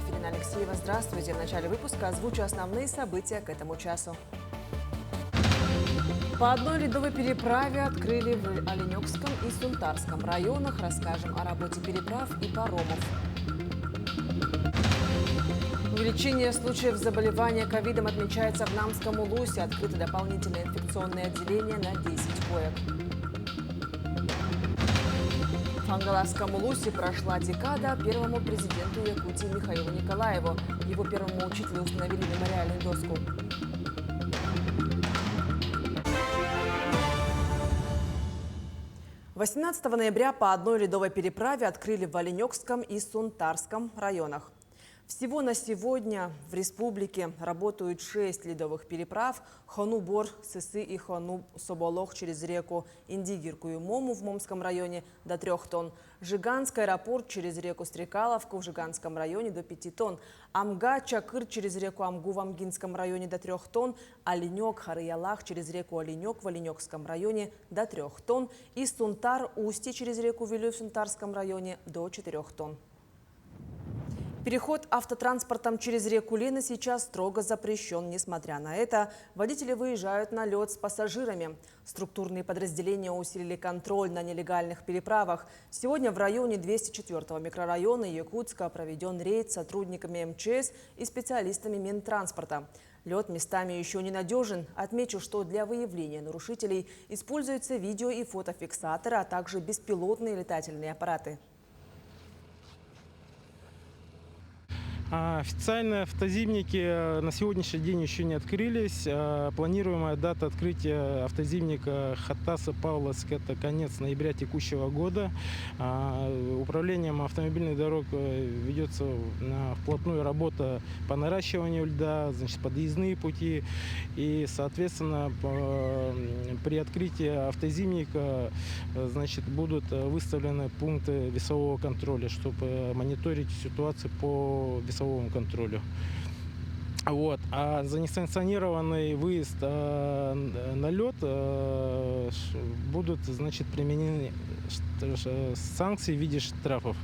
Филина Алексеева. Здравствуйте. В начале выпуска озвучу основные события к этому часу. По одной ледовой переправе открыли в Оленёкском и Сунтарском районах. Расскажем о работе переправ и паромов. Увеличение случаев заболевания ковидом отмечается в Намском Улусе. Открыто дополнительное инфекционное отделение на 10 коек. В Ангаласском Улусе прошла декада первому президенту Якутии Михаилу Николаеву. Его первому учителю установили мемориальную доску. – 18 ноября по одной ледовой переправе открыли в Оленёкском и Сунтарском районах. Всего на сегодня в республике работают 6 ледовых переправ: Хону-Бор, Сысы и Хону-Соболох через реку Индигирку и Мому в Момском районе до 3 тонн, Жиганский аэропорт через реку Стрекаловку в Жиганском районе до 5 тонн, Амга-Чакыр через реку Амгу в Амгинском районе до 3 тонн, Оленёк-Харыялах через реку Оленёк в Оленёкском районе до 3 тонн и Сунтар-Устье через реку Вилюй в Сунтарском районе до 4 тонн. Переход автотранспортом через реку Лена сейчас строго запрещен. Несмотря на это, водители выезжают на лед с пассажирами. Структурные подразделения усилили контроль на нелегальных переправах. Сегодня в районе 204-го микрорайона Якутска проведен рейд с сотрудниками МЧС и специалистами Минтранспорта. Лед местами еще ненадежен. Отмечу, что для выявления нарушителей используются видео- и фотофиксаторы, а также беспилотные летательные аппараты. Официально автозимники на сегодняшний день еще не открылись. Планируемая дата открытия автозимника Хатасы-Павловск – это конец ноября текущего года. Управлением автомобильных дорог ведется вплотную работа по наращиванию льда, значит, подъездные пути. И, соответственно, при открытии автозимника, значит, будут выставлены пункты весового контроля, чтобы мониторить ситуацию по весовому контролю. Вот. А за несанкционированный выезд на лед будут, значит, применены санкции в виде штрафов.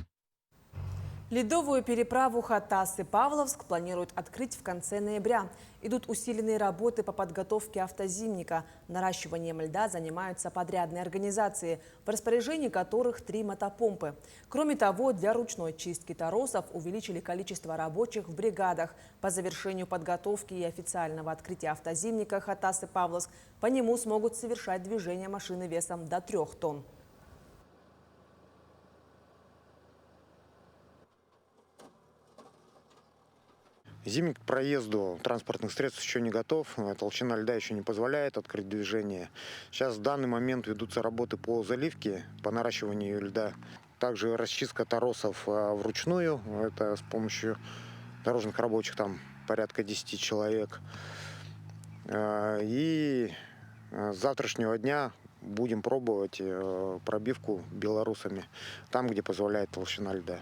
Ледовую переправу Хатасы-Павловск планируют открыть в конце ноября. Идут усиленные работы по подготовке автозимника. Наращиванием льда занимаются подрядные организации, в распоряжении которых 3 мотопомпы. Кроме того, для ручной чистки торосов увеличили количество рабочих в бригадах. По завершению подготовки и официального открытия автозимника Хатасы-Павловск по нему смогут совершать движение машины весом до 3 тонн. Зимник к проезду транспортных средств еще не готов, толщина льда еще не позволяет открыть движение. Сейчас в данный момент ведутся работы по заливке, по наращиванию льда. Также расчистка торосов вручную, это с помощью дорожных рабочих, там порядка 10 человек. И с завтрашнего дня будем пробовать пробивку белорусами, там, где позволяет толщина льда.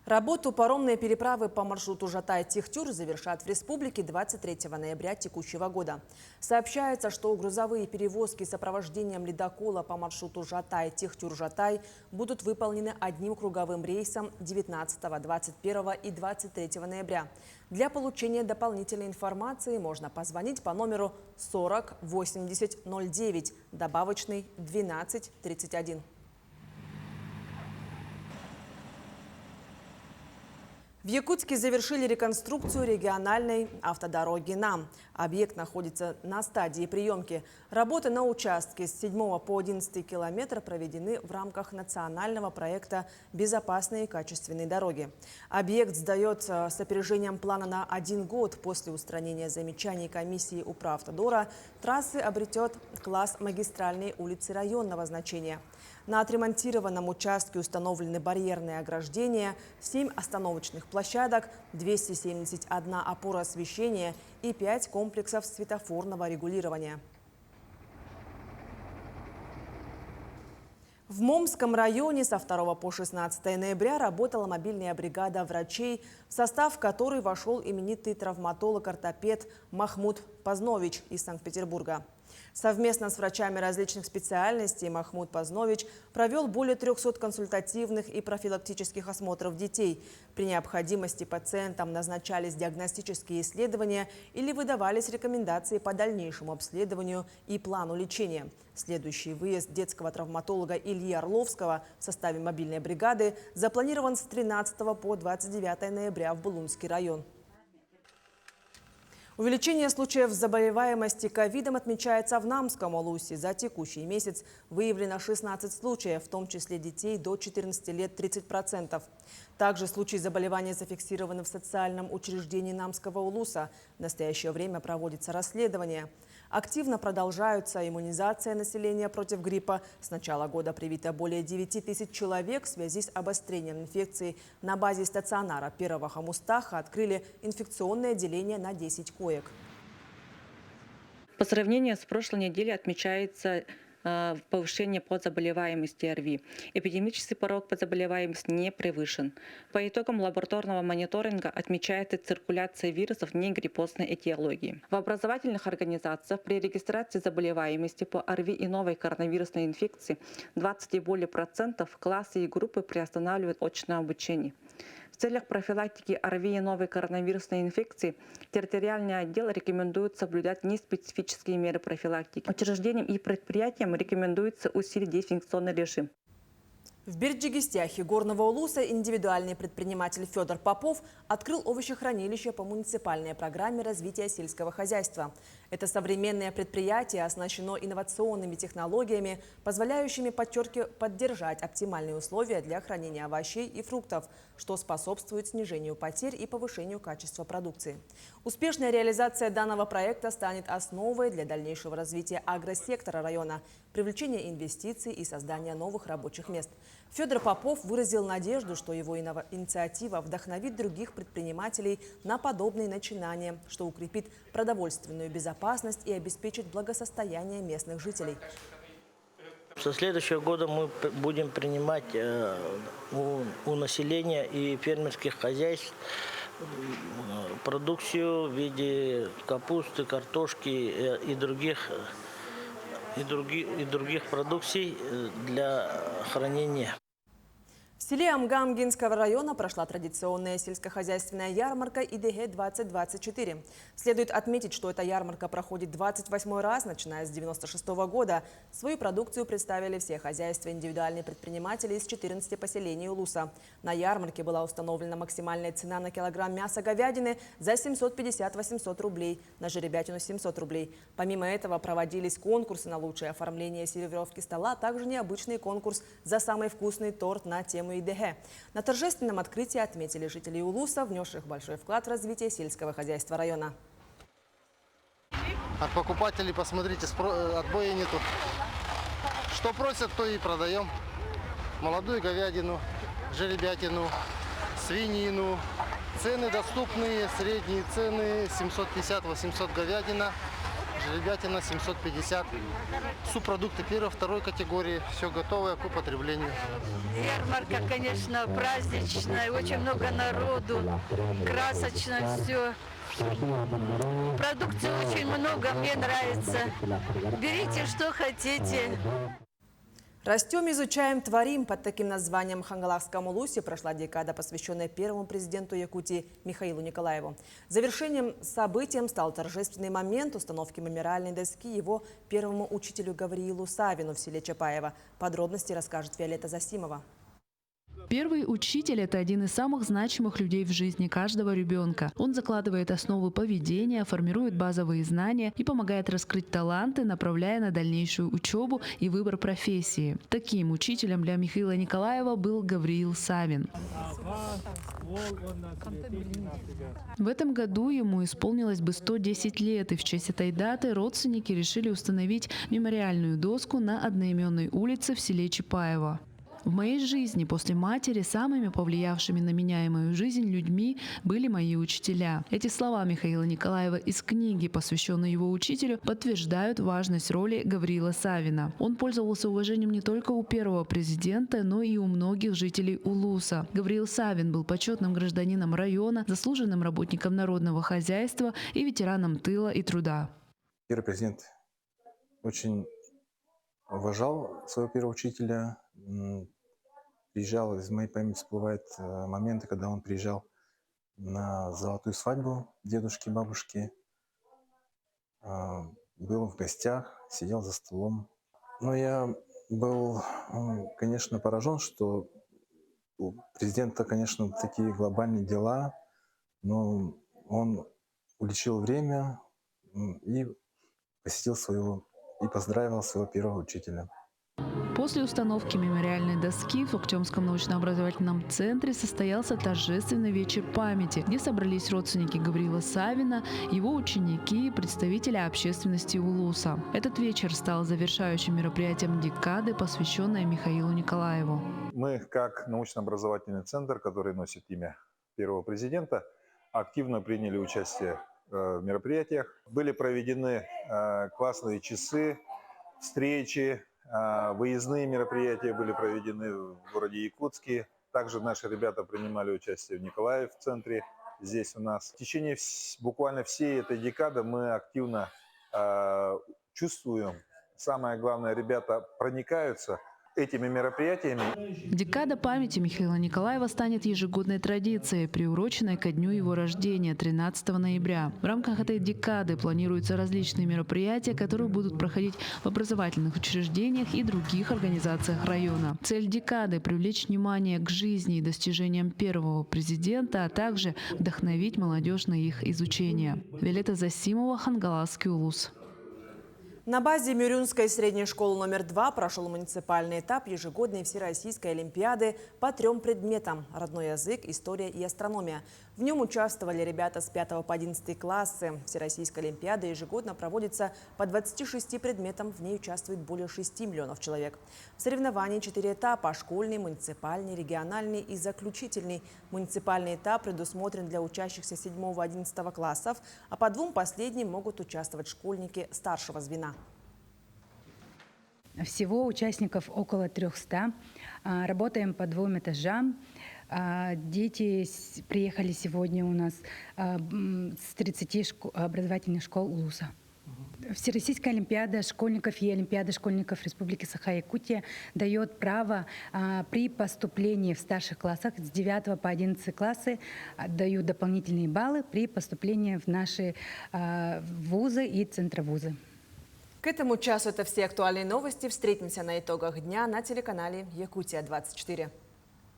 Работу паромной переправы по маршруту Жатай-Техтюр завершат в республике 23 ноября текущего года. Сообщается, что грузовые перевозки с сопровождением ледокола по маршруту Жатай-Техтюр-Жатай будут выполнены одним круговым рейсом 19, 21 и 23 ноября. Для получения дополнительной информации можно позвонить по номеру 40 80 09, добавочный 12 31. В Якутске завершили реконструкцию региональной автодороги НАМ. Объект находится на стадии приемки. Работы на участке с 7 по 11 километр проведены в рамках национального проекта «Безопасные и качественные дороги». Объект сдается с опережением плана на 1 год. После устранения замечаний комиссии Управавтодора трассы обретет класс магистральной улицы районного значения. На отремонтированном участке установлены барьерные ограждения, 7 остановочных площадок, 271 опора освещения и 5 комплексов светофорного регулирования. В Момском районе со 2 по 16 ноября работала мобильная бригада врачей, в состав которой вошел именитый травматолог-ортопед Махмуд Пазнович из Санкт-Петербурга. Совместно с врачами различных специальностей Махмуд Пазнович провел более 300 консультативных и профилактических осмотров детей. При необходимости пациентам назначались диагностические исследования или выдавались рекомендации по дальнейшему обследованию и плану лечения. Следующий выезд детского травматолога Ильи Орловского в составе мобильной бригады запланирован с 13 по 29 ноября в Булунский район. Увеличение случаев заболеваемости ковидом отмечается в Намском Улусе. За текущий месяц выявлено 16 случаев, в том числе детей до 14 лет 30%. Также случаи заболевания зафиксированы в социальном учреждении Намского Улуса. В настоящее время проводится расследование. Активно продолжаются иммунизация населения против гриппа. С начала года привито более 9 тысяч человек. В связи с обострением инфекции на базе стационара Первого Хамустаха открыли инфекционное отделение на 10 коек. По сравнению с прошлой неделей отмечается повышение по заболеваемости ОРВИ. Эпидемический порог по заболеваемости не превышен. По итогам лабораторного мониторинга отмечается циркуляция вирусов негриппозной этиологии. В образовательных организациях при регистрации заболеваемости по ОРВИ и новой коронавирусной инфекции 20 и более процентов классы и группы приостанавливают очное обучение. В целях профилактики ОРВИ и новой коронавирусной инфекции территориальный отдел рекомендует соблюдать неспецифические меры профилактики. Учреждениям и предприятиям рекомендуется усилить дезинфекционный режим. В Берджигистяхе Горного Улуса индивидуальный предприниматель Федор Попов открыл овощехранилище по муниципальной программе развития сельского хозяйства. Это современное предприятие оснащено инновационными технологиями, позволяющими поддержать оптимальные условия для хранения овощей и фруктов, что способствует снижению потерь и повышению качества продукции. Успешная реализация данного проекта станет основой для дальнейшего развития агросектора района, привлечения инвестиций и создания новых рабочих мест. Федор Попов выразил надежду, что его инициатива вдохновит других предпринимателей на подобные начинания, что укрепит продовольственную безопасность и обеспечит благосостояние местных жителей. Со следующего года мы будем принимать у населения и фермерских хозяйств продукцию в виде капусты, картошки и других продукций для хранения. В селе Амгам Гинского района прошла традиционная сельскохозяйственная ярмарка ИДГ-2024. Следует отметить, что эта ярмарка проходит 28-й раз, начиная с 1996 года. Свою продукцию представили все хозяйства и индивидуальные предприниматели из 14 поселений Улуса. На ярмарке была установлена максимальная цена на килограмм мяса говядины за 750-800 рублей, на жеребятину 700 рублей. Помимо этого проводились конкурсы на лучшее оформление сервировки стола, а также необычный конкурс за самый вкусный торт на тему ИДГ. На торжественном открытии отметили жителей Улуса, внесших большой вклад в развитие сельского хозяйства района. От покупателей, посмотрите, отбоя нету. Что просят, то и продаем. Молодую говядину, жеребятину, свинину. Цены доступные, средние цены 750-800 говядина, жеребятина 750. Субпродукты первой, второй категории. Все готовое к употреблению. Ярмарка, конечно, праздничная, очень много народу, красочно все. Продукции очень много, мне нравится. Берите, что хотите. Растем, изучаем, творим. Под таким названием в Хангалахском Улусе прошла декада, посвященная первому президенту Якутии Михаилу Николаеву. Завершением событием стал торжественный момент установки мемориальной доски его первому учителю Гавриилу Савину в селе Чапаево. Подробности расскажет Виолетта Засимова. Первый учитель – это один из самых значимых людей в жизни каждого ребенка. Он закладывает основы поведения, формирует базовые знания и помогает раскрыть таланты, направляя на дальнейшую учебу и выбор профессии. Таким учителем для Михаила Николаева был Гавриил Савин. В этом году ему исполнилось бы 110 лет, и в честь этой даты родственники решили установить мемориальную доску на одноименной улице в селе Чапаево. В моей жизни после матери самыми повлиявшими на меня и мою жизнь людьми были мои учителя. Эти слова Михаила Николаева из книги, посвященной его учителю, подтверждают важность роли Гавриила Савина. Он пользовался уважением не только у первого президента, но и у многих жителей Улуса. Гавриил Савин был почетным гражданином района, заслуженным работником народного хозяйства и ветераном тыла и труда. Первый президент очень уважал своего первого учителя. Приезжал, из моей памяти всплывают моменты, когда он приезжал на золотую свадьбу дедушки, бабушки. Был в гостях, сидел за столом. Но я был, конечно, поражен, что у президента, конечно, такие глобальные дела, но он улучил время и посетил своего и поздравил своего первого учителя. После установки мемориальной доски в Актемском научно-образовательном центре состоялся торжественный вечер памяти, где собрались родственники Гавриила Савина, его ученики и представители общественности Улуса. Этот вечер стал завершающим мероприятием декады, посвященной Михаилу Николаеву. Мы, как научно-образовательный центр, который носит имя первого президента, активно приняли участие в мероприятиях. Были проведены классные часы, встречи, выездные мероприятия были проведены в городе Якутске. Также наши ребята принимали участие в Николаеве, в центре, здесь у нас. В течение буквально всей этой декады мы активно чувствуем. Самое главное, ребята проникаются этими мероприятиями. Декада памяти Михаила Николаева станет ежегодной традицией, приуроченной ко дню его рождения 13 ноября. В рамках этой декады планируются различные мероприятия, которые будут проходить в образовательных учреждениях и других организациях района. Цель декады – привлечь внимание к жизни и достижениям первого президента, а также вдохновить молодежь на их изучение. Виолетта Засимова, Хангаласский улус. На базе Мюрюнской средней школы номер 2 прошел муниципальный этап ежегодной Всероссийской олимпиады по 3 предметам – родной язык, история и астрономия. В нем участвовали ребята с 5 по 11 классы. Всероссийская олимпиада ежегодно проводится по 26 предметам, в ней участвует более 6 миллионов человек. В соревновании 4 этапа – школьный, муниципальный, региональный и заключительный. Муниципальный этап предусмотрен для учащихся 7-11 классов, а по 2 последним могут участвовать школьники старшего звена. Всего участников около 300. Работаем по 2 этажам. Дети приехали сегодня у нас с 30 образовательных школ Улуса. Всероссийская олимпиада школьников и олимпиада школьников Республики Саха-Якутия дает право при поступлении в старших классах с 9 по 11 классы дают дополнительные баллы при поступлении в наши вузы и центровузы. К этому часу это все актуальные новости. Встретимся на итогах дня на телеканале Якутия-24.